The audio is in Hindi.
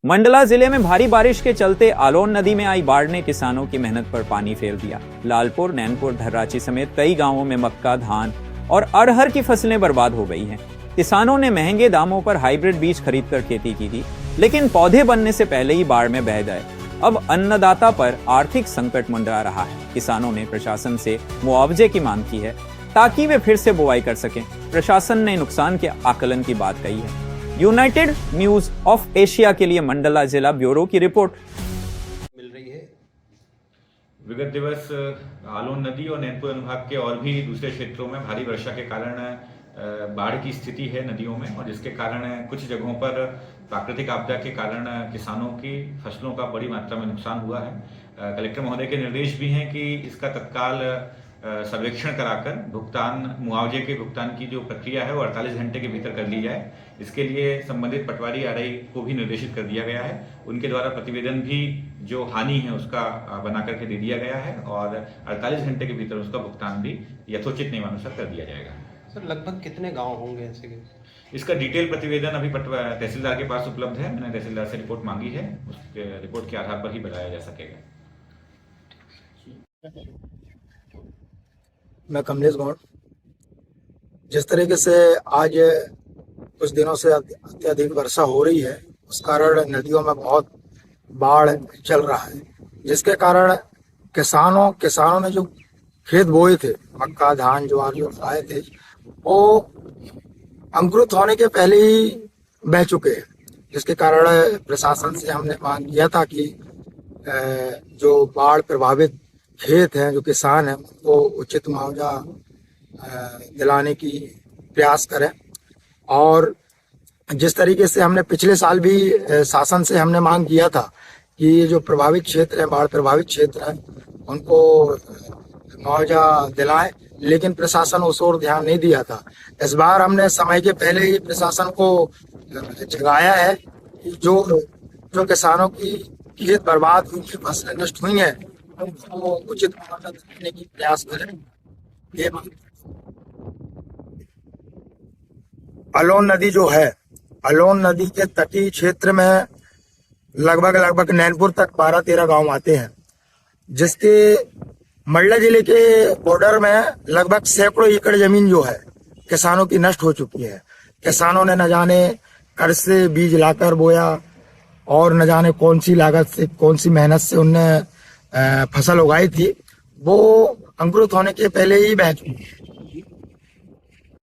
मंडला जिले में भारी बारिश के चलते आलोन नदी में आई बाढ़ ने किसानों की मेहनत पर पानी फेर दिया। लालपुर, नैनपुर, धर्राची समेत कई गांवों में मक्का, धान और अरहर की फसलें बर्बाद हो गई हैं। किसानों ने महंगे दामों पर हाइब्रिड बीज खरीदकर खेती की थी, लेकिन पौधे बनने से पहले ही बाढ़ में बह गए। अब अन्नदाता पर आर्थिक संकट मंडरा रहा है। किसानों ने प्रशासन से मुआवजे की मांग की है ताकि वे फिर से बुआई कर सकें। प्रशासन ने नुकसान के आकलन की बात कही है। यूनाइटेड न्यूज ऑफ एशिया के लिए मंडला जिला ब्यूरो की रिपोर्ट। मिल रही है। विगत दिवस आलोन नदी और नैनपुर अनुभाग के और भी दूसरे क्षेत्रों में भारी वर्षा के कारण बाढ़ की स्थिति है नदियों में, और जिसके कारण कुछ जगहों पर प्राकृतिक आपदा के कारण किसानों की फसलों का बड़ी मात्रा में नुकसान हुआ है। कलेक्टर महोदय के निर्देश भी हैं कि इसका तत्काल सर्वेक्षण कराकर मुआवजे के भुगतान की जो प्रक्रिया है वो 48 घंटे के भीतर कर ली जाए। इसके लिए संबंधित पटवारी आरआई को भी निर्देशित कर दिया गया है। उनके द्वारा प्रतिवेदन भी जो हानि है उसका बना करके दे दिया गया है और 48 घंटे के भीतर उसका भुगतान भी यथोचित नियमानुसार कर दिया जाएगा। सर, लगभग कितने गांव होंगे ऐसे के? इसका डिटेल प्रतिवेदन अभी तहसीलदार के पास उपलब्ध है। मैंने तहसीलदार से रिपोर्ट मांगी है, उसके रिपोर्ट के आधार पर ही बताया जा सकेगा। मैं कमलेश गौड़। जिस तरीके से आज कुछ दिनों से अत्यधिक वर्षा हो रही है, उस कारण नदियों में बहुत बाढ़ चल रहा है, जिसके कारण किसानों ने जो खेत बोए थे, मक्का, धान, ज्वार जो लगाए थे, वो अंकुरित होने के पहले ही बह चुके हैं। जिसके कारण प्रशासन से हमने मांग किया था कि जो बाढ़ प्रभावित खेत हैं, जो किसान हैं, उनको उचित मुआवजा दिलाने की प्रयास करें। और जिस तरीके से हमने पिछले साल भी शासन से हमने मांग किया था कि ये जो प्रभावित क्षेत्र हैं, बाढ़ प्रभावित क्षेत्र हैं, उनको मुआवजा दिलाएं, लेकिन प्रशासन उस ओर ध्यान नहीं दिया था। इस बार हमने समय के पहले ही प्रशासन को जगाया है कि जो किसानों की खेत बर्बाद हुई, फसलें नष्ट हुई हैं, उनको उचित मुआवजा देने की प्रयास करें। ये आलोन नदी जो है, आलोन नदी के तटीय क्षेत्र में लगभग नैनपुर तक 12-13 गांव आते हैं, जिसके मंडला जिले के बॉर्डर में लगभग सैकड़ों एकड़ जमीन जो है किसानों की नष्ट हो चुकी है। किसानों ने न जाने कर्ज से बीज लाकर बोया और न जाने कौन सी लागत से, कौन सी मेहनत से उनने फसल उगाई थी, वो अंकुरित होने के पहले ही बह चुकी है।